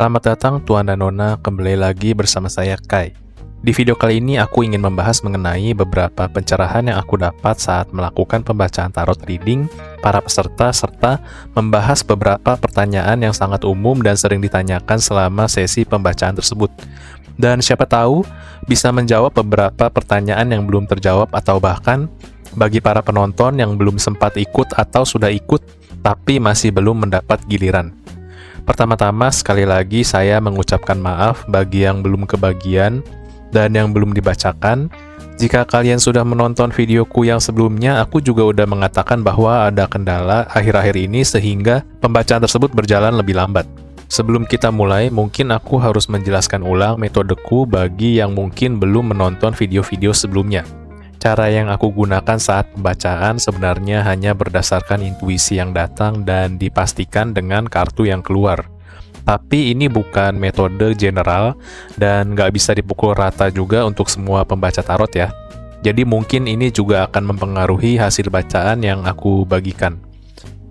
Selamat datang Tuan dan Nona, kembali lagi bersama saya Kai. Di video kali ini aku ingin membahas mengenai beberapa pencerahan yang aku dapat saat melakukan pembacaan tarot reading para peserta, serta membahas beberapa pertanyaan yang sangat umum dan sering ditanyakan selama sesi pembacaan tersebut. Dan siapa tahu bisa menjawab beberapa pertanyaan yang belum terjawab, atau bahkan bagi para penonton yang belum sempat ikut atau sudah ikut tapi masih belum mendapat giliran. Pertama-tama, sekali lagi saya mengucapkan maaf bagi yang belum kebagian dan yang belum dibacakan. Jika kalian sudah menonton videoku yang sebelumnya, aku juga udah mengatakan bahwa ada kendala akhir-akhir ini sehingga pembacaan tersebut berjalan lebih lambat. Sebelum kita mulai, mungkin aku harus menjelaskan ulang metodeku bagi yang mungkin belum menonton video-video sebelumnya. Cara yang aku gunakan saat pembacaan sebenarnya hanya berdasarkan intuisi yang datang dan dipastikan dengan kartu yang keluar. Tapi ini bukan metode general dan nggak bisa dipukul rata juga untuk semua pembaca tarot ya. Jadi mungkin ini juga akan mempengaruhi hasil bacaan yang aku bagikan.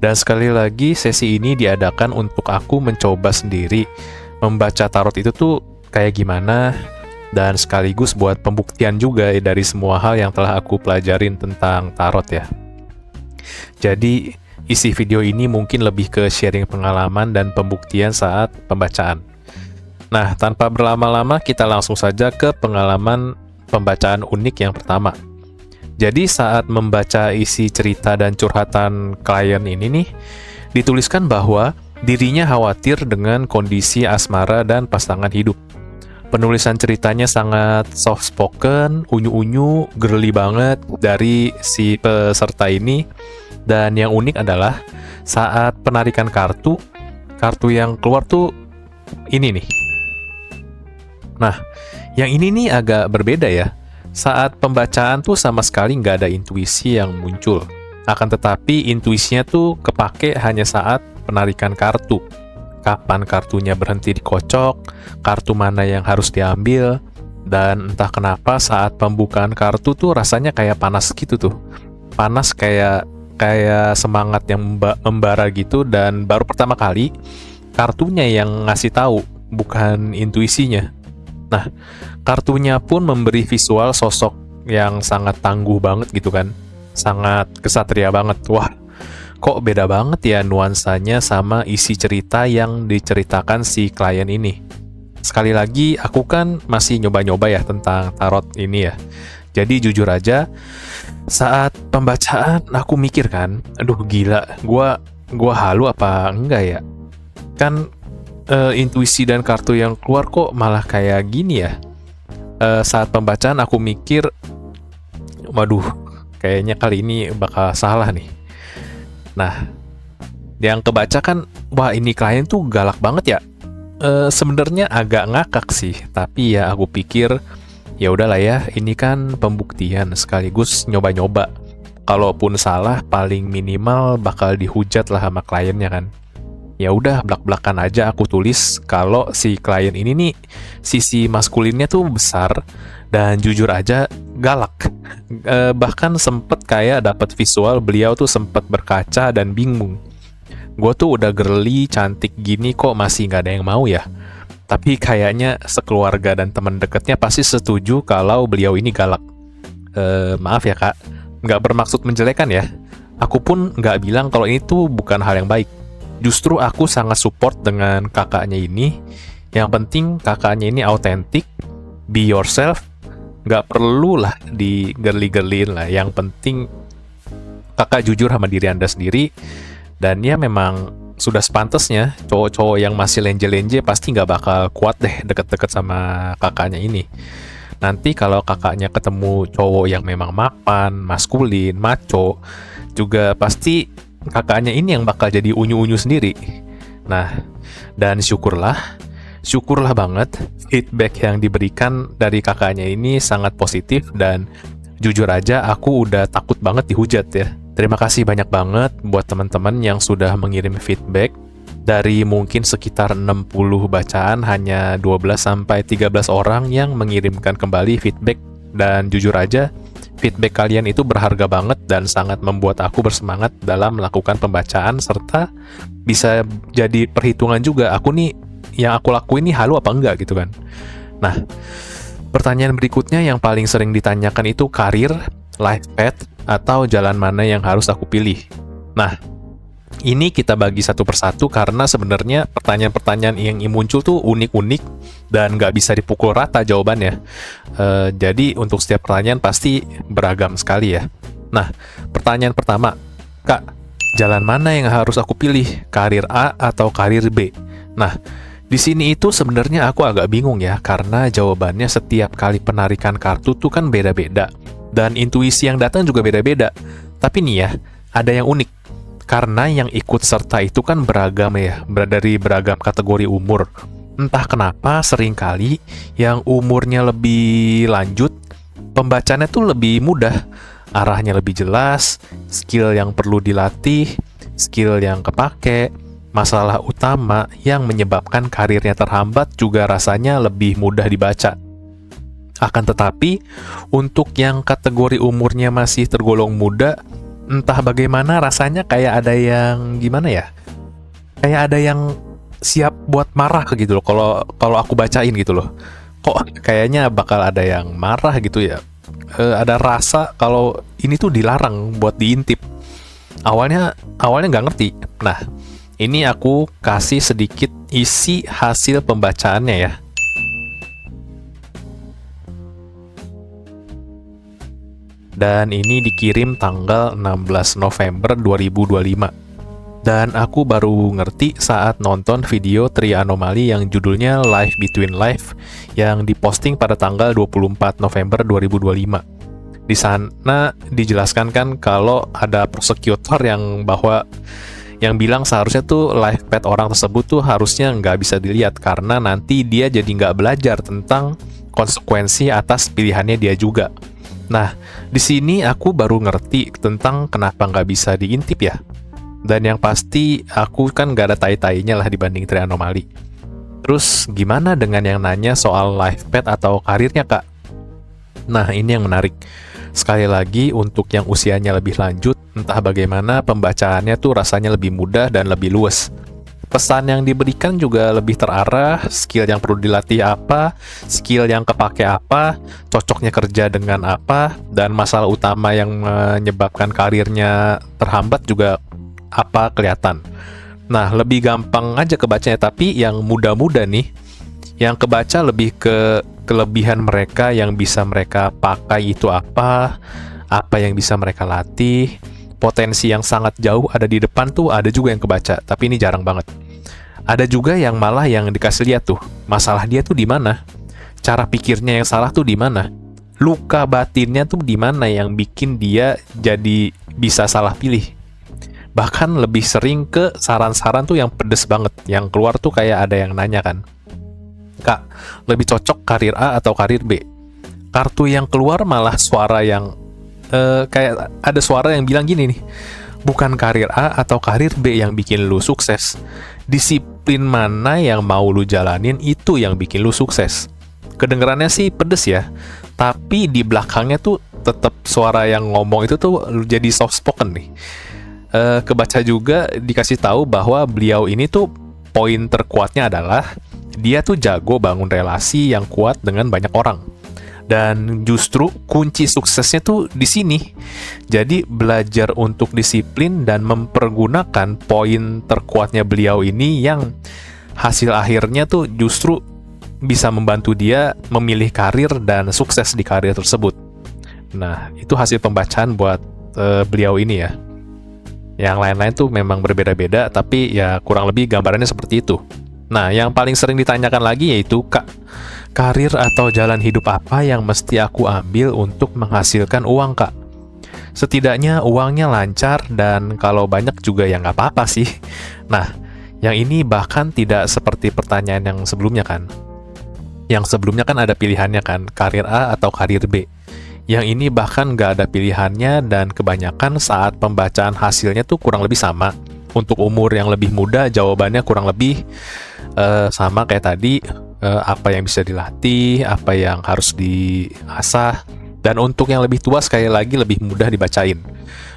Dan sekali lagi, sesi ini diadakan untuk aku mencoba sendiri membaca tarot itu tuh kayak gimana, dan sekaligus buat pembuktian juga dari semua hal yang telah aku pelajarin tentang tarot ya. Jadi, isi video ini mungkin lebih ke sharing pengalaman dan pembuktian saat pembacaan. Nah, tanpa berlama-lama, kita langsung saja ke pengalaman pembacaan unik yang pertama. Jadi, saat membaca isi cerita dan curhatan klien ini nih, dituliskan bahwa dirinya khawatir dengan kondisi asmara dan pasangan hidup. Penulisan ceritanya sangat soft spoken, unyu-unyu, girly banget dari si peserta ini. Dan yang unik adalah saat penarikan kartu yang keluar tuh ini nih. Nah, yang ini nih agak berbeda ya. Saat pembacaan tuh sama sekali nggak ada intuisi yang muncul. Akan tetapi intuisinya tuh kepake hanya saat penarikan kartu. Kapan kartunya berhenti dikocok, kartu mana yang harus diambil, dan entah kenapa saat pembukaan kartu tuh rasanya kayak panas gitu tuh. Panas kayak semangat yang membara gitu, dan baru pertama kali kartunya yang ngasih tahu, bukan intuisinya. Nah, kartunya pun memberi visual sosok yang sangat tangguh banget gitu kan. Sangat kesatria banget. Wah, kok beda banget ya nuansanya sama isi cerita yang diceritakan si klien ini. Sekali lagi, aku kan masih nyoba-nyoba ya tentang tarot ini ya. Jadi jujur aja, saat pembacaan aku mikir kan, aduh gila, gua halu apa enggak ya? Kan intuisi dan kartu yang keluar kok malah kayak gini ya. Saat pembacaan aku mikir, waduh, kayaknya kali ini bakal salah nih. Nah, yang kebaca kan, wah ini klien tuh galak banget ya. Sebenarnya agak ngakak sih, tapi ya aku pikir ya udahlah ya, ini kan pembuktian sekaligus nyoba-nyoba. Kalaupun salah, paling minimal bakal dihujat lah sama kliennya kan. Ya udah, blak-blakan aja aku tulis kalau si klien ini nih sisi maskulinnya tuh besar dan jujur aja galak. Bahkan sempet kayak dapat visual beliau tuh sempet berkaca dan bingung. Gue tuh udah girly, cantik gini kok masih nggak ada yang mau ya. Tapi kayaknya sekeluarga dan teman dekatnya pasti setuju kalau beliau ini galak. Maaf ya kak, nggak bermaksud menjelekan ya. Aku pun nggak bilang kalau ini tuh bukan hal yang baik. Justru aku sangat support dengan kakaknya ini. Yang penting kakaknya ini autentik, be yourself. Nggak perlu lah digerli-gerliin lah. Yang penting kakak jujur sama diri anda sendiri. Dan ya memang sudah sepantasnya cowok-cowok yang masih lenje-lenje pasti nggak bakal kuat deh deket-deket sama kakaknya ini. Nanti kalau kakaknya ketemu cowok yang memang mapan, maskulin, maco, juga pasti kakaknya ini yang bakal jadi unyu-unyu sendiri. Nah, dan syukurlah banget feedback yang diberikan dari kakaknya ini sangat positif, dan jujur aja aku udah takut banget dihujat ya. Terima kasih banyak banget buat teman-teman yang sudah mengirim feedback. Dari mungkin sekitar 60 bacaan, hanya 12-13 orang yang mengirimkan kembali feedback. Dan jujur aja, feedback kalian itu berharga banget dan sangat membuat aku bersemangat dalam melakukan pembacaan, serta bisa jadi perhitungan juga aku nih yang aku lakuin ini halu apa enggak gitu kan. Nah, pertanyaan berikutnya yang paling sering ditanyakan itu karir, life path, atau jalan mana yang harus aku pilih. Nah, ini kita bagi satu persatu karena sebenarnya pertanyaan-pertanyaan yang muncul tuh unik-unik dan nggak bisa dipukul rata jawabannya. Jadi untuk setiap pertanyaan pasti beragam sekali ya. Nah, pertanyaan pertama, Kak, jalan mana yang harus aku pilih? Karir A atau karir B? Nah, di sini itu sebenarnya aku agak bingung ya, karena jawabannya setiap kali penarikan kartu tuh kan beda-beda. Dan intuisi yang datang juga beda-beda. Tapi nih ya, ada yang unik. Karena yang ikut serta itu kan beragam ya, dari beragam kategori umur. Entah kenapa seringkali yang umurnya lebih lanjut, pembacanya tuh lebih mudah, arahnya lebih jelas, skill yang perlu dilatih, skill yang kepake, masalah utama yang menyebabkan karirnya terhambat juga rasanya lebih mudah dibaca. Akan tetapi, untuk yang kategori umurnya masih tergolong muda, entah bagaimana rasanya kayak ada yang gimana ya? Kayak ada yang siap buat marah gitu loh kalau aku bacain gitu loh. Kok kayaknya bakal ada yang marah gitu ya. Ada rasa kalau ini tuh dilarang buat diintip. Awalnya nggak ngerti. Nah, ini aku kasih sedikit isi hasil pembacaannya ya. Dan ini dikirim tanggal 16 November 2025. Dan aku baru ngerti saat nonton video Tri Anomali yang judulnya Life Between Life yang diposting pada tanggal 24 November 2025. Di sana dijelaskan kan kalau ada prosecutor yang bilang seharusnya tuh life path orang tersebut tuh harusnya nggak bisa dilihat karena nanti dia jadi nggak belajar tentang konsekuensi atas pilihannya dia juga. Nah, di sini aku baru ngerti tentang kenapa nggak bisa diintip ya. Dan yang pasti, aku kan nggak ada tai-tainya lah dibanding Tri Anomali. Terus, gimana dengan yang nanya soal life path atau karirnya, Kak? Nah, ini yang menarik. Sekali lagi, untuk yang usianya lebih lanjut, entah bagaimana pembacaannya tuh rasanya lebih mudah dan lebih luas. Pesan yang diberikan juga lebih terarah, skill yang perlu dilatih apa, skill yang kepake apa, cocoknya kerja dengan apa, dan masalah utama yang menyebabkan karirnya terhambat juga apa kelihatan. Nah, lebih gampang aja kebacanya, tapi yang muda-muda nih, yang kebaca lebih ke kelebihan mereka yang bisa mereka pakai itu apa yang bisa mereka latih, potensi yang sangat jauh ada di depan tuh ada juga yang kebaca, tapi ini jarang banget. Ada juga yang malah yang dikasih lihat tuh, masalah dia tuh di mana, cara pikirnya yang salah tuh di mana, luka batinnya tuh di mana yang bikin dia jadi bisa salah pilih. Bahkan lebih sering ke saran-saran tuh yang pedes banget, yang keluar tuh kayak ada yang nanya kan, Kak, lebih cocok karir A atau karir B? Kartu yang keluar malah suara yang kayak ada suara yang bilang gini nih, bukan karir A atau karir B yang bikin lu sukses, disiplin mana yang mau lu jalanin itu yang bikin lu sukses. Kedengerannya sih pedes ya, tapi di belakangnya tuh tetap suara yang ngomong itu tuh jadi soft spoken nih. Kebaca juga dikasih tahu bahwa beliau ini tuh poin terkuatnya adalah dia tuh jago bangun relasi yang kuat dengan banyak orang. Dan justru kunci suksesnya tuh di sini. Jadi belajar untuk disiplin dan mempergunakan poin terkuatnya beliau ini yang hasil akhirnya tuh justru bisa membantu dia memilih karir dan sukses di karir tersebut. Nah, itu hasil pembacaan buat beliau ini ya. Yang lain-lain tuh memang berbeda-beda, tapi ya kurang lebih gambarannya seperti itu. Nah, yang paling sering ditanyakan lagi yaitu, Kak, karir atau jalan hidup apa yang mesti aku ambil untuk menghasilkan uang, Kak? Setidaknya uangnya lancar dan kalau banyak juga ya nggak apa-apa sih. Nah, yang ini bahkan tidak seperti pertanyaan yang sebelumnya kan. Yang sebelumnya kan ada pilihannya kan, karir A atau karir B. Yang ini bahkan nggak ada pilihannya dan kebanyakan saat pembacaan hasilnya tuh kurang lebih sama. Untuk umur yang lebih muda, jawabannya kurang lebih sama kayak tadi, apa yang bisa dilatih, apa yang harus diasah, dan untuk yang lebih tua sekali lagi lebih mudah dibacain.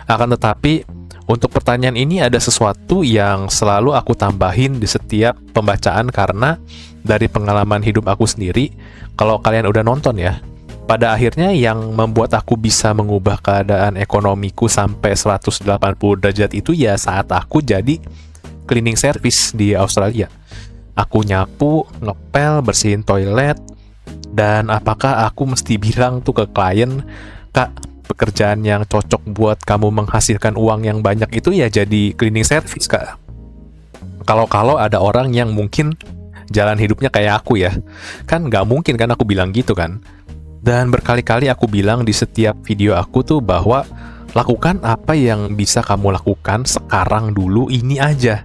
Akan tetapi, Untuk pertanyaan ini ada sesuatu yang selalu aku tambahin di setiap pembacaan karena dari pengalaman hidup aku sendiri, kalau kalian udah nonton ya, pada akhirnya yang membuat aku bisa mengubah keadaan ekonomiku sampai 180 derajat itu ya saat aku jadi cleaning service di Australia. Aku nyapu, ngepel, bersihin toilet, dan apakah aku mesti bilang tuh ke klien, "Kak, pekerjaan yang cocok buat kamu menghasilkan uang yang banyak itu ya jadi cleaning service, Kak." Kalau ada orang yang mungkin jalan hidupnya kayak aku ya, kan nggak mungkin kan aku bilang gitu kan. Dan berkali-kali aku bilang di setiap video aku tuh bahwa lakukan apa yang bisa kamu lakukan sekarang dulu ini aja.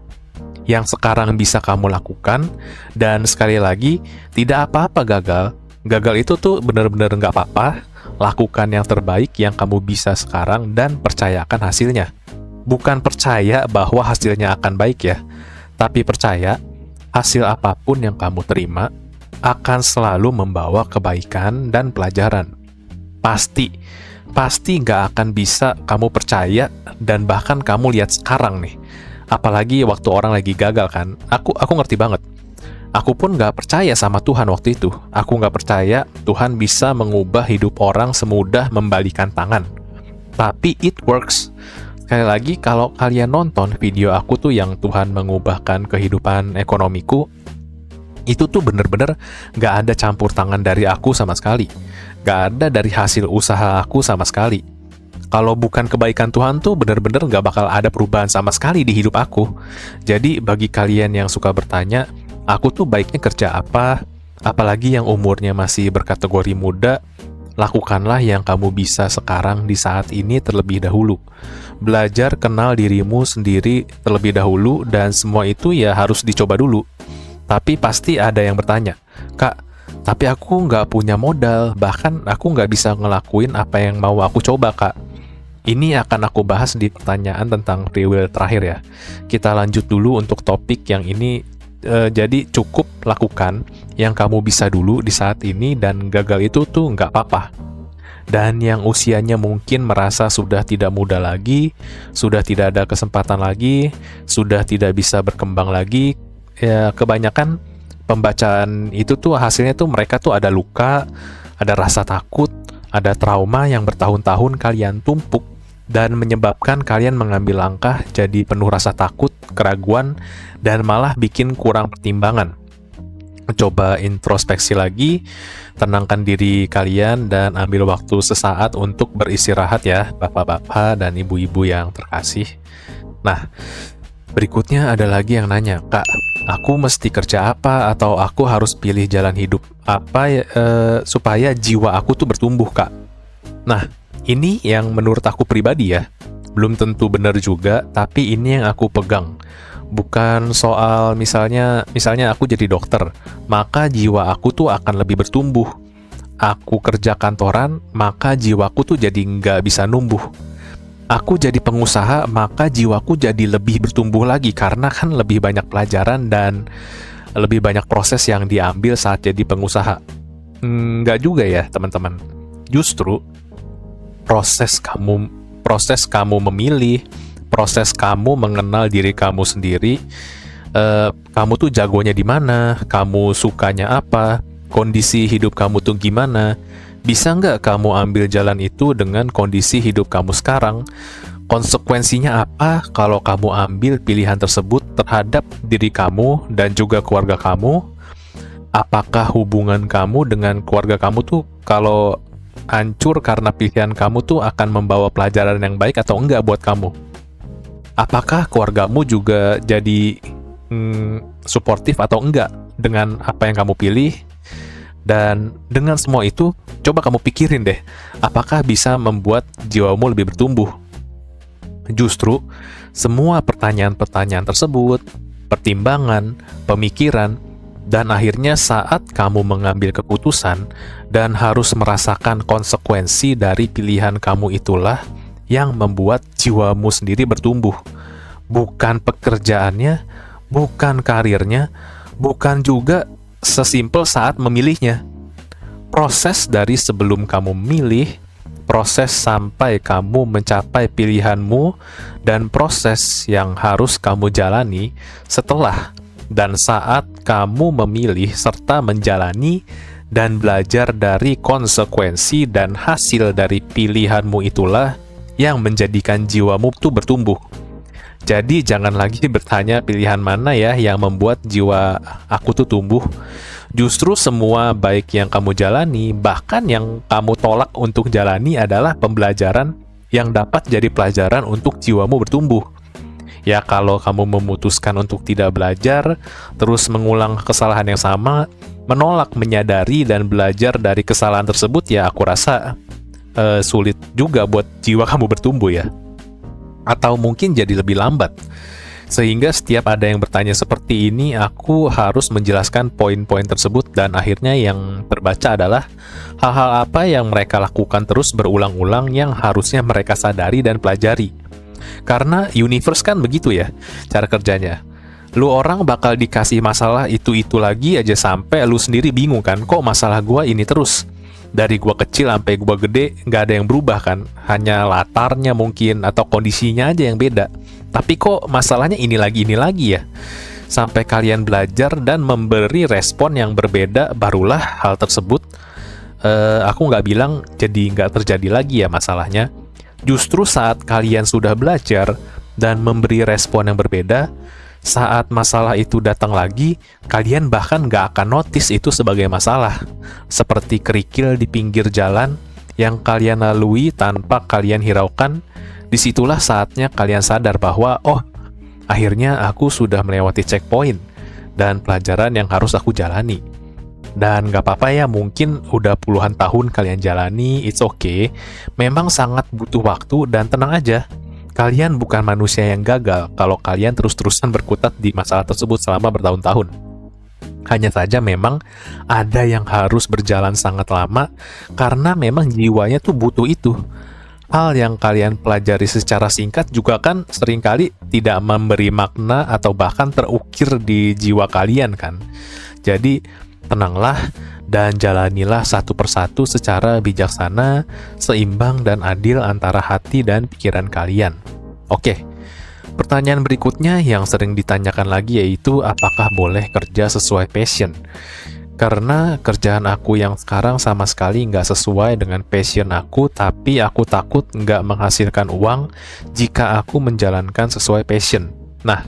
Yang sekarang bisa kamu lakukan, dan sekali lagi, tidak apa-apa gagal. Gagal itu tuh benar-benar nggak apa-apa. Lakukan yang terbaik yang kamu bisa sekarang dan percayakan hasilnya. Bukan percaya bahwa hasilnya akan baik ya, tapi percaya hasil apapun yang kamu terima akan selalu membawa kebaikan dan pelajaran. Pasti nggak akan bisa kamu percaya dan bahkan kamu lihat sekarang nih. Apalagi waktu orang lagi gagal kan. Aku ngerti banget. Aku pun nggak percaya sama Tuhan waktu itu. Aku nggak percaya Tuhan bisa mengubah hidup orang semudah membalikan tangan. Tapi it works. Sekali lagi, kalau kalian nonton video aku tuh yang Tuhan mengubahkan kehidupan ekonomiku, itu tuh bener-bener nggak ada campur tangan dari aku sama sekali. Nggak ada dari hasil usaha aku sama sekali. Kalau bukan kebaikan Tuhan tuh bener-bener nggak bakal ada perubahan sama sekali di hidup aku. Jadi bagi kalian yang suka bertanya, aku tuh baiknya kerja apa? Apalagi yang umurnya masih berkategori muda, lakukanlah yang kamu bisa sekarang di saat ini terlebih dahulu. Belajar kenal dirimu sendiri terlebih dahulu, dan semua itu ya harus dicoba dulu. Tapi pasti ada yang bertanya, "Kak, tapi aku nggak punya modal, bahkan aku nggak bisa ngelakuin apa yang mau aku coba, Kak." Ini akan aku bahas di pertanyaan tentang free will terakhir ya. Kita lanjut dulu untuk topik yang ini. Jadi cukup lakukan yang kamu bisa dulu di saat ini, dan gagal itu tuh nggak apa-apa. Dan yang usianya mungkin merasa sudah tidak muda lagi, sudah tidak ada kesempatan lagi, sudah tidak bisa berkembang lagi, ya kebanyakan pembacaan itu tuh hasilnya tuh mereka tuh ada luka, ada rasa takut, ada trauma yang bertahun-tahun kalian tumpuk dan menyebabkan kalian mengambil langkah jadi penuh rasa takut, keraguan, dan malah bikin kurang pertimbangan. Coba introspeksi lagi, tenangkan diri kalian, dan ambil waktu sesaat untuk beristirahat ya, bapak-bapak dan ibu-ibu yang terkasih. Nah, berikutnya ada lagi yang nanya, "Kak, aku mesti kerja apa atau aku harus pilih jalan hidup apa supaya jiwa aku tuh bertumbuh, Kak?" Nah, ini yang menurut aku pribadi ya, belum tentu benar juga, tapi ini yang aku pegang. Bukan soal misalnya aku jadi dokter, maka jiwa aku tuh akan lebih bertumbuh. Aku kerja kantoran, maka jiwaku tuh jadi nggak bisa numbuh. Aku jadi pengusaha, maka jiwaku jadi lebih bertumbuh lagi, karena kan lebih banyak pelajaran dan lebih banyak proses yang diambil saat jadi pengusaha. Nggak juga ya, teman-teman. Justru proses kamu memilih, proses kamu mengenal diri kamu sendiri, kamu tuh jagonya di mana, kamu sukanya apa, kondisi hidup kamu tuh gimana, bisa nggak kamu ambil jalan itu dengan kondisi hidup kamu sekarang, konsekuensinya apa kalau kamu ambil pilihan tersebut terhadap diri kamu dan juga keluarga kamu, apakah hubungan kamu dengan keluarga kamu tuh kalau hancur karena pilihan kamu tuh akan membawa pelajaran yang baik atau enggak buat kamu. Apakah keluargamu juga jadi suportif atau enggak dengan apa yang kamu pilih? Dan dengan semua itu, coba kamu pikirin deh, apakah bisa membuat jiwamu lebih bertumbuh? Justru, semua pertanyaan-pertanyaan tersebut, pertimbangan, pemikiran, dan akhirnya saat kamu mengambil keputusan dan harus merasakan konsekuensi dari pilihan kamu, itulah yang membuat jiwamu sendiri bertumbuh. Bukan pekerjaannya, bukan karirnya, bukan juga sesimpel saat memilihnya. Proses dari sebelum kamu memilih, proses sampai kamu mencapai pilihanmu dan proses yang harus kamu jalani setelah dan saat kamu memilih serta menjalani dan belajar dari konsekuensi dan hasil dari pilihanmu itulah yang menjadikan jiwamu tuh bertumbuh. Jadi jangan lagi bertanya pilihan mana ya yang membuat jiwa aku tuh tumbuh. Justru semua baik yang kamu jalani, bahkan yang kamu tolak untuk jalani adalah pembelajaran yang dapat jadi pelajaran untuk jiwamu bertumbuh. Ya kalau kamu memutuskan untuk tidak belajar, terus mengulang kesalahan yang sama, menolak menyadari dan belajar dari kesalahan tersebut, ya aku rasa sulit juga buat jiwa kamu bertumbuh ya. Atau mungkin jadi lebih lambat. Sehingga setiap ada yang bertanya seperti ini, aku harus menjelaskan poin-poin tersebut dan akhirnya yang terbaca adalah hal-hal apa yang mereka lakukan terus berulang-ulang yang harusnya mereka sadari dan pelajari. Karena universe kan begitu ya cara kerjanya. Lu orang bakal dikasih masalah itu-itu lagi aja sampai lu sendiri bingung kan, kok masalah gua ini terus? Dari gua kecil sampai gua gede nggak ada yang berubah kan, hanya latarnya mungkin atau kondisinya aja yang beda. Tapi kok masalahnya ini lagi ya? Sampai kalian belajar dan memberi respon yang berbeda, barulah hal tersebut aku nggak bilang jadi nggak terjadi lagi ya masalahnya. Justru saat kalian sudah belajar dan memberi respon yang berbeda, saat masalah itu datang lagi, kalian bahkan nggak akan notice itu sebagai masalah. Seperti kerikil di pinggir jalan yang kalian lalui tanpa kalian hiraukan, disitulah saatnya kalian sadar bahwa, oh, akhirnya aku sudah melewati checkpoint dan pelajaran yang harus aku jalani. Dan nggak apa-apa ya, mungkin udah puluhan tahun kalian jalani, it's okay. Memang sangat butuh waktu dan tenang aja. Kalian bukan manusia yang gagal kalau kalian terus-terusan berkutat di masalah tersebut selama bertahun-tahun. Hanya saja memang ada yang harus berjalan sangat lama karena memang jiwanya tuh butuh itu. Hal yang kalian pelajari secara singkat juga kan seringkali tidak memberi makna atau bahkan terukir di jiwa kalian kan. Jadi tenanglah dan jalanilah satu persatu secara bijaksana, seimbang dan adil antara hati dan pikiran kalian. Oke, pertanyaan berikutnya yang sering ditanyakan lagi yaitu apakah boleh kerja sesuai passion? Karena kerjaan aku yang sekarang sama sekali nggak sesuai dengan passion aku, tapi aku takut nggak menghasilkan uang jika aku menjalankan sesuai passion. Nah,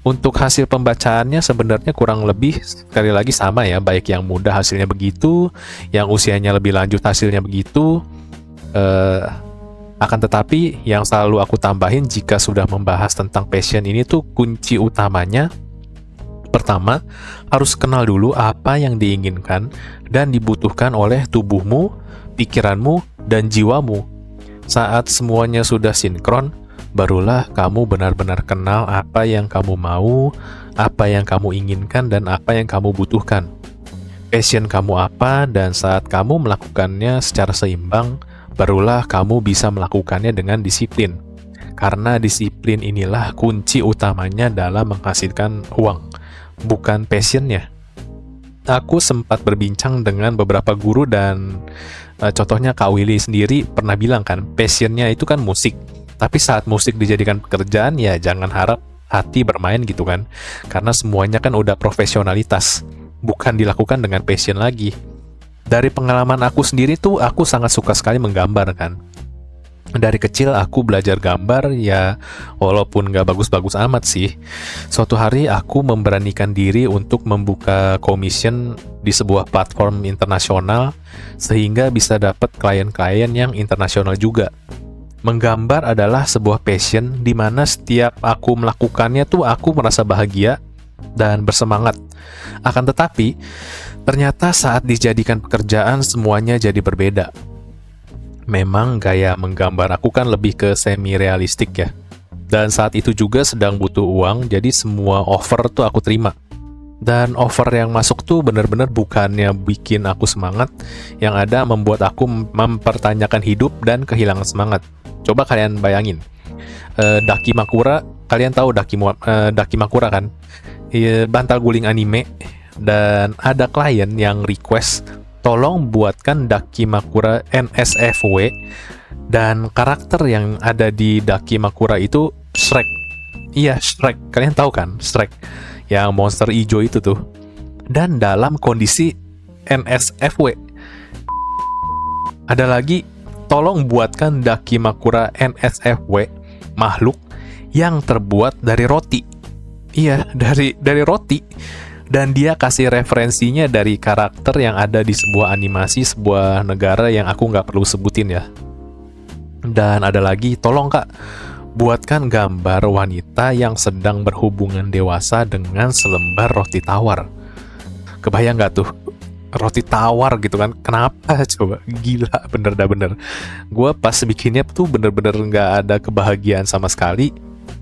untuk hasil pembacaannya sebenarnya kurang lebih sekali lagi sama ya, baik yang muda hasilnya begitu, yang usianya lebih lanjut hasilnya begitu. Akan tetapi yang selalu aku tambahin jika sudah membahas tentang passion ini tuh kunci utamanya, pertama, harus kenal dulu apa yang diinginkan dan dibutuhkan oleh tubuhmu, pikiranmu, dan jiwamu. Saat semuanya sudah sinkron, barulah kamu benar-benar kenal apa yang kamu mau, apa yang kamu inginkan, dan apa yang kamu butuhkan. Passion kamu apa, dan saat kamu melakukannya secara seimbang, barulah kamu bisa melakukannya dengan disiplin. Karena disiplin inilah kunci utamanya dalam menghasilkan uang, bukan passionnya. Aku sempat berbincang dengan beberapa guru dan contohnya Kak Willy sendiri pernah bilang kan, passionnya itu kan musik. Tapi saat musik dijadikan pekerjaan, ya jangan harap hati bermain gitu kan. Karena semuanya kan udah profesionalitas, bukan dilakukan dengan passion lagi. Dari pengalaman aku sendiri tuh, aku sangat suka sekali menggambar kan. Dari kecil aku belajar gambar, ya walaupun nggak bagus-bagus amat sih. Suatu hari aku memberanikan diri untuk membuka commission di sebuah platform internasional, sehingga bisa dapat klien-klien yang internasional juga. Menggambar adalah sebuah passion di mana setiap aku melakukannya tuh aku merasa bahagia dan bersemangat. Akan tetapi, ternyata saat dijadikan pekerjaan semuanya jadi berbeda. Memang gaya menggambar aku kan lebih ke semi-realistik ya. Dan saat itu juga sedang butuh uang, jadi semua offer tuh aku terima. Dan offer yang masuk tuh bener-bener bukannya bikin aku semangat, yang ada membuat aku mempertanyakan hidup dan kehilangan semangat. Coba kalian bayangin, Dakimakura, kalian tahu Dakimakura kan? Bantal guling anime, dan ada klien yang request tolong buatkan Dakimakura NSFW, dan karakter yang ada di Dakimakura itu Shrek. Iya, Shrek. Kalian tahu kan Shrek? Yang monster hijau itu tuh. Dan dalam kondisi NSFW. Ada lagi, tolong buatkan Dakimakura NSFW, makhluk yang terbuat dari roti. Iya, dari roti. Dan dia kasih referensinya dari karakter yang ada di sebuah animasi sebuah negara yang aku nggak perlu sebutin ya. Dan ada lagi, tolong Kak, buatkan gambar wanita yang sedang berhubungan dewasa dengan selembar roti tawar. Kebayang nggak tuh? Roti tawar gitu kan? Kenapa coba? Gila, bener. Gue pas bikinnya tuh bener-bener nggak ada kebahagiaan sama sekali.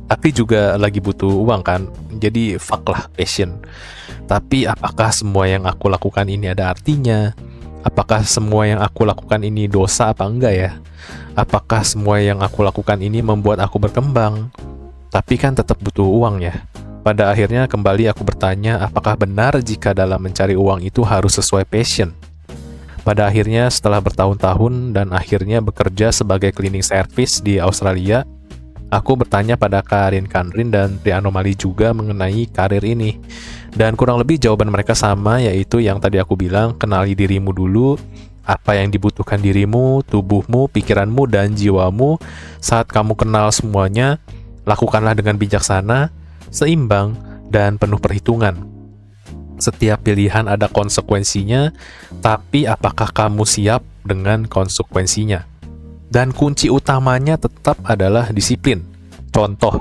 Tapi juga lagi butuh uang kan? Jadi fuck lah, passion. Tapi apakah semua yang aku lakukan ini ada artinya? Apakah semua yang aku lakukan ini dosa apa enggak ya? Apakah semua yang aku lakukan ini membuat aku berkembang? Tapi kan tetap butuh uang ya. Pada akhirnya kembali aku bertanya, apakah benar jika dalam mencari uang itu harus sesuai passion? Pada akhirnya setelah bertahun-tahun dan akhirnya bekerja sebagai cleaning service di Australia, aku bertanya pada Karin Kanrin dan The Anomaly juga mengenai karir ini. Dan kurang lebih jawaban mereka sama, yaitu yang tadi aku bilang, kenali dirimu dulu, apa yang dibutuhkan dirimu, tubuhmu, pikiranmu, dan jiwamu. Saat kamu kenal semuanya, lakukanlah dengan bijaksana, seimbang, dan penuh perhitungan. Setiap pilihan ada konsekuensinya, tapi apakah kamu siap dengan konsekuensinya? Dan kunci utamanya tetap adalah disiplin. Contoh,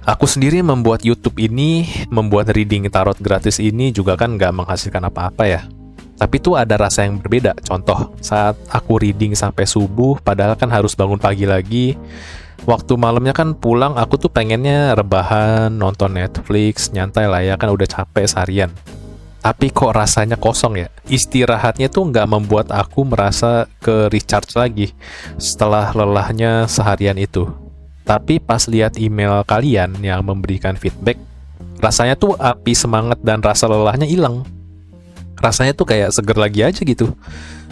aku sendiri membuat YouTube ini, membuat reading tarot gratis ini juga kan nggak menghasilkan apa-apa ya. Tapi tuh ada rasa yang berbeda. Contoh, saat aku reading sampai subuh, padahal kan harus bangun pagi lagi. Waktu malamnya kan pulang, aku tuh pengennya rebahan, nonton Netflix, nyantai lah ya, kan udah capek seharian. Tapi kok rasanya kosong ya? Istirahatnya tuh nggak membuat aku merasa ke recharge lagi setelah lelahnya seharian itu. Tapi pas lihat email kalian yang memberikan feedback, rasanya tuh api semangat dan rasa lelahnya hilang. Rasanya tuh kayak seger lagi aja gitu.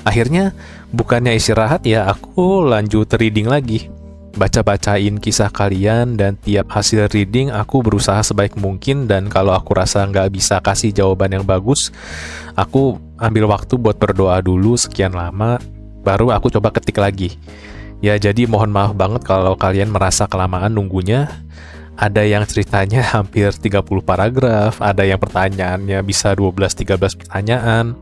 Akhirnya bukannya istirahat ya, aku lanjut reading lagi. Baca-bacain kisah kalian, dan tiap hasil reading aku berusaha sebaik mungkin, dan kalau aku rasa nggak bisa kasih jawaban yang bagus, aku ambil waktu buat berdoa dulu sekian lama, baru aku coba ketik lagi. Ya jadi mohon maaf banget kalau kalian merasa kelamaan nunggunya. Ada yang ceritanya hampir 30 paragraf, ada yang pertanyaannya bisa 12-13 pertanyaan.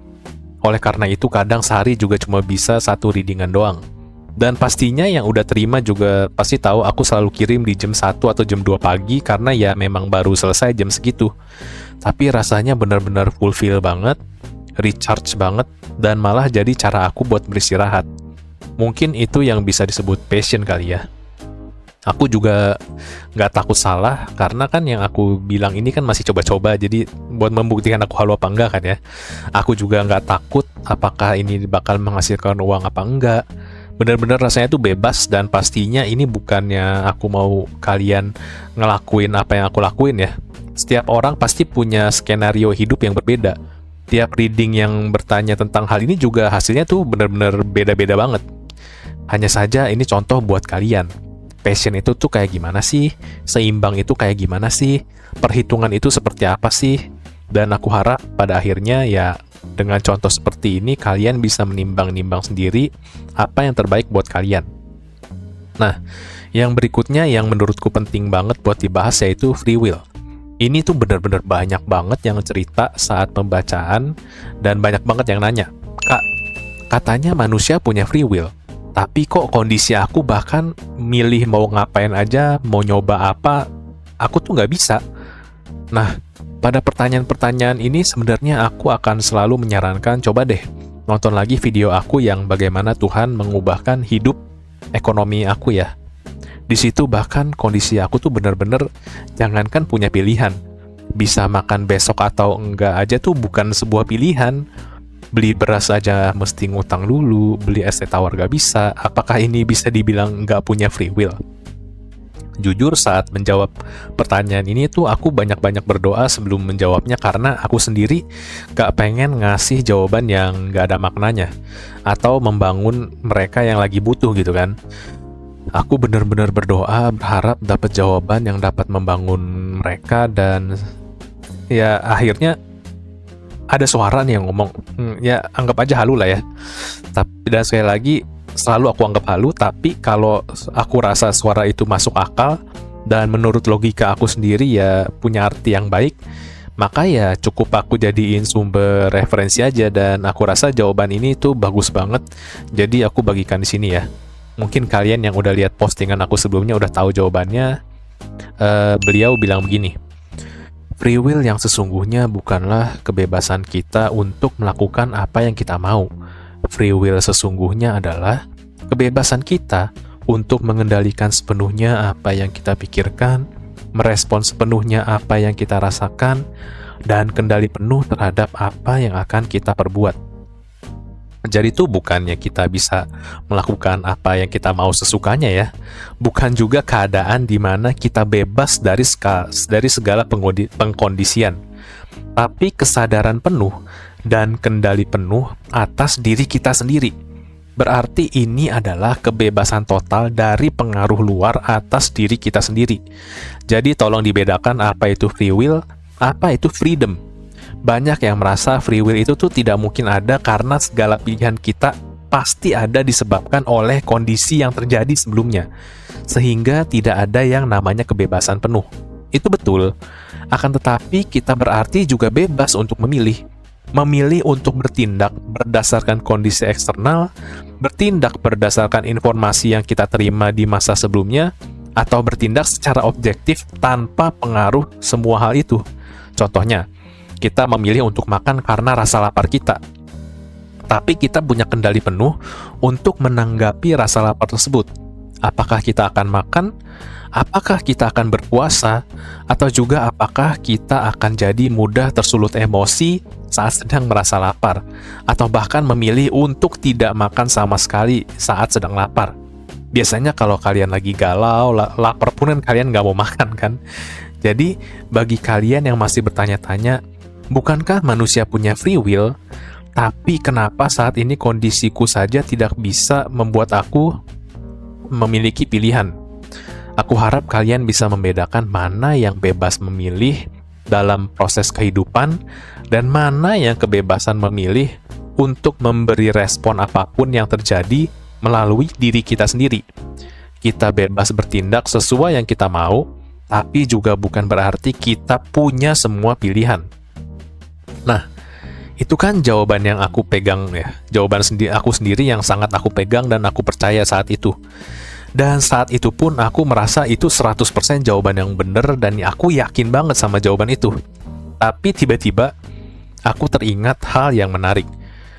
Oleh karena itu kadang sehari juga cuma bisa satu readingan doang. Dan pastinya yang udah terima juga pasti tahu aku selalu kirim di jam 1 atau jam 2 pagi karena ya memang baru selesai jam segitu. Tapi rasanya benar-benar fulfill banget, recharge banget, dan malah jadi cara aku buat beristirahat. Mungkin itu yang bisa disebut passion kali ya. Aku juga nggak takut salah, karena kan yang aku bilang ini kan masih coba-coba, jadi buat membuktikan aku halu apa enggak kan ya. Aku juga nggak takut apakah ini bakal menghasilkan uang apa enggak. Bener-bener rasanya tuh bebas, dan pastinya ini bukannya aku mau kalian ngelakuin apa yang aku lakuin ya. Setiap orang pasti punya skenario hidup yang berbeda. Tiap reading yang bertanya tentang hal ini juga hasilnya tuh bener-bener beda-beda banget. Hanya saja ini contoh buat kalian. Passion itu tuh kayak gimana sih? Seimbang itu kayak gimana sih? Perhitungan itu seperti apa sih? Dan aku harap pada akhirnya ya dengan contoh seperti ini kalian bisa menimbang-nimbang sendiri apa yang terbaik buat kalian. Nah, yang berikutnya yang menurutku penting banget buat dibahas yaitu free will. Ini tuh bener-bener banyak banget yang cerita saat pembacaan, dan banyak banget yang nanya, "Kak, katanya manusia punya free will. Tapi kok kondisi aku bahkan milih mau ngapain aja, mau nyoba apa, aku tuh nggak bisa." Nah, pada pertanyaan-pertanyaan ini sebenarnya aku akan selalu menyarankan coba deh nonton lagi video aku yang bagaimana Tuhan mengubahkan hidup ekonomi aku ya. Di situ bahkan kondisi aku tuh bener-bener jangankan punya pilihan. Bisa makan besok atau enggak aja tuh bukan sebuah pilihan. Beli beras aja mesti ngutang dulu, beli es teh tawar gak bisa. Apakah ini bisa dibilang nggak punya free will? Jujur saat menjawab pertanyaan ini tuh aku banyak-banyak berdoa sebelum menjawabnya karena aku sendiri gak pengen ngasih jawaban yang gak ada maknanya atau membangun mereka yang lagi butuh gitu kan. Aku benar-benar berdoa berharap dapat jawaban yang dapat membangun mereka, dan ya akhirnya ada suara nih yang ngomong, ya anggap aja halu lah ya. Tapi dan sekali lagi selalu aku anggap halu, tapi kalau aku rasa suara itu masuk akal dan menurut logika aku sendiri ya punya arti yang baik, maka ya cukup aku jadiin sumber referensi aja, dan aku rasa jawaban ini tuh bagus banget. Jadi aku bagikan di sini ya. Mungkin kalian yang udah lihat postingan aku sebelumnya udah tahu jawabannya. Beliau bilang begini, free will yang sesungguhnya bukanlah kebebasan kita untuk melakukan apa yang kita mau. Free will sesungguhnya adalah kebebasan kita untuk mengendalikan sepenuhnya apa yang kita pikirkan, merespon sepenuhnya apa yang kita rasakan, dan kendali penuh terhadap apa yang akan kita perbuat. Jadi itu bukannya kita bisa melakukan apa yang kita mau sesukanya ya. Bukan juga keadaan di mana kita bebas dari segala pengkondisian. Tapi kesadaran penuh dan kendali penuh atas diri kita sendiri. Berarti ini adalah kebebasan total dari pengaruh luar atas diri kita sendiri. Jadi tolong dibedakan apa itu free will, apa itu freedom. Banyak yang merasa free will itu tuh tidak mungkin ada karena segala pilihan kita pasti ada disebabkan oleh kondisi yang terjadi sebelumnya. Sehingga tidak ada yang namanya kebebasan penuh. Itu betul. Akan tetapi kita berarti juga bebas untuk memilih. Memilih untuk bertindak berdasarkan kondisi eksternal, bertindak berdasarkan informasi yang kita terima di masa sebelumnya, atau bertindak secara objektif tanpa pengaruh semua hal itu. Contohnya, kita memilih untuk makan karena rasa lapar kita. Tapi kita punya kendali penuh untuk menanggapi rasa lapar tersebut. Apakah kita akan makan? Apakah kita akan berpuasa? Atau juga apakah kita akan jadi mudah tersulut emosi saat sedang merasa lapar? Atau bahkan memilih untuk tidak makan sama sekali saat sedang lapar? Biasanya kalau kalian lagi galau, lapar pun kan kalian nggak mau makan kan? Jadi bagi kalian yang masih bertanya-tanya, bukankah manusia punya free will? Tapi kenapa saat ini kondisiku saja tidak bisa membuat aku memiliki pilihan? Aku harap kalian bisa membedakan mana yang bebas memilih dalam proses kehidupan dan mana yang kebebasan memilih untuk memberi respon apapun yang terjadi melalui diri kita sendiri. Kita bebas bertindak sesuai yang kita mau, tapi juga bukan berarti kita punya semua pilihan. Nah, itu kan jawaban yang aku pegang ya. Jawaban aku sendiri yang sangat aku pegang dan aku percaya saat itu. Dan saat itu pun aku merasa itu 100% jawaban yang benar dan aku yakin banget sama jawaban itu. Tapi tiba-tiba aku teringat hal yang menarik.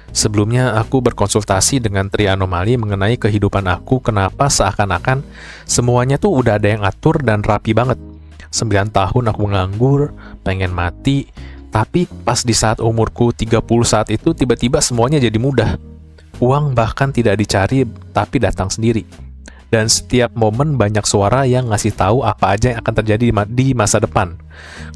Sebelumnya aku berkonsultasi dengan Tri Anomali mengenai kehidupan aku, kenapa seakan-akan semuanya tuh udah ada yang atur dan rapi banget. 9 tahun aku nganggur, pengen mati, tapi pas di saat umurku 30 saat itu tiba-tiba semuanya jadi mudah. Uang bahkan tidak dicari tapi datang sendiri. Dan setiap momen banyak suara yang ngasih tahu apa aja yang akan terjadi di masa depan.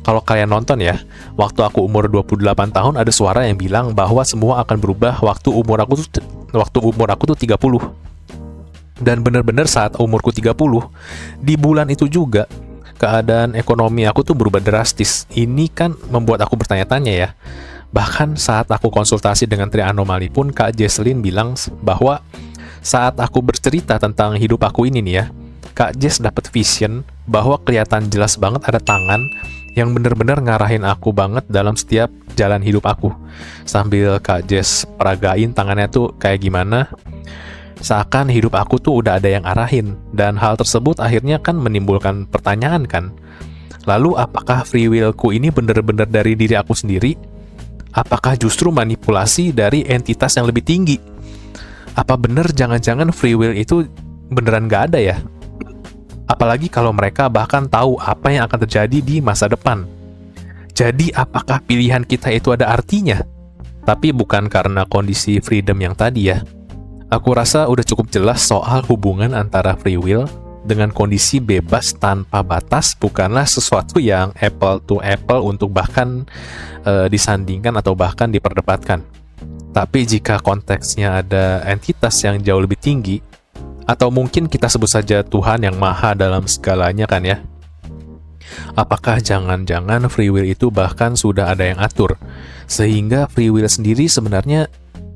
Kalau kalian nonton ya, waktu aku umur 28 tahun ada suara yang bilang bahwa semua akan berubah waktu umur aku tuh 30. Dan benar-benar saat umurku 30, di bulan itu juga keadaan ekonomi aku tuh berubah drastis. Ini kan membuat aku bertanya-tanya ya. Bahkan saat aku konsultasi dengan Tri Anomali pun Kak Jesslyn bilang bahwa saat aku bercerita tentang hidup aku ini nih ya, Kak Jess dapat vision bahwa kelihatan jelas banget ada tangan yang bener-bener ngarahin aku banget dalam setiap jalan hidup aku. Sambil Kak Jess peragain tangannya tuh kayak gimana, seakan hidup aku tuh udah ada yang arahin. Dan hal tersebut akhirnya kan menimbulkan pertanyaan kan, lalu apakah free willku ini bener-bener dari diri aku sendiri? Apakah justru manipulasi dari entitas yang lebih tinggi? Apa bener jangan-jangan free will itu beneran gak ada ya? Apalagi kalau mereka bahkan tahu apa yang akan terjadi di masa depan. Jadi apakah pilihan kita itu ada artinya? Tapi bukan karena kondisi freedom yang tadi ya. Aku rasa udah cukup jelas soal hubungan antara free will dengan kondisi bebas tanpa batas bukanlah sesuatu yang apple to apple untuk bahkan disandingkan atau bahkan diperdebatkan. Tapi jika konteksnya ada entitas yang jauh lebih tinggi, atau mungkin kita sebut saja Tuhan yang maha dalam segalanya kan ya, apakah jangan-jangan free will itu bahkan sudah ada yang atur, sehingga free will sendiri sebenarnya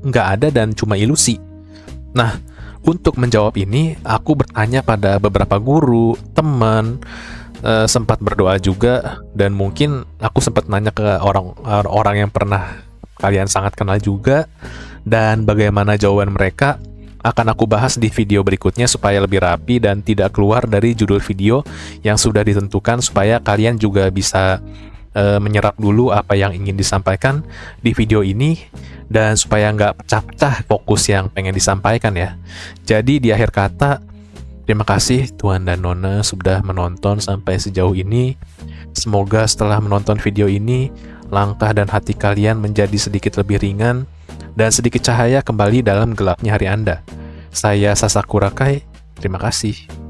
nggak ada dan cuma ilusi? Nah, untuk menjawab ini, aku bertanya pada beberapa guru, teman, sempat berdoa juga, dan mungkin aku sempat nanya ke orang yang pernah kalian sangat kenal juga, dan bagaimana jawaban mereka akan aku bahas di video berikutnya supaya lebih rapi dan tidak keluar dari judul video yang sudah ditentukan, supaya kalian juga bisa menyerap dulu apa yang ingin disampaikan di video ini, dan supaya nggak pecah-pecah fokus yang pengen disampaikan ya. Jadi di akhir kata, terima kasih Tuan dan Nona sudah menonton sampai sejauh ini. Semoga setelah menonton video ini, langkah dan hati kalian menjadi sedikit lebih ringan dan sedikit cahaya kembali dalam gelapnya hari Anda. Saya Sasakura Kai, terima kasih.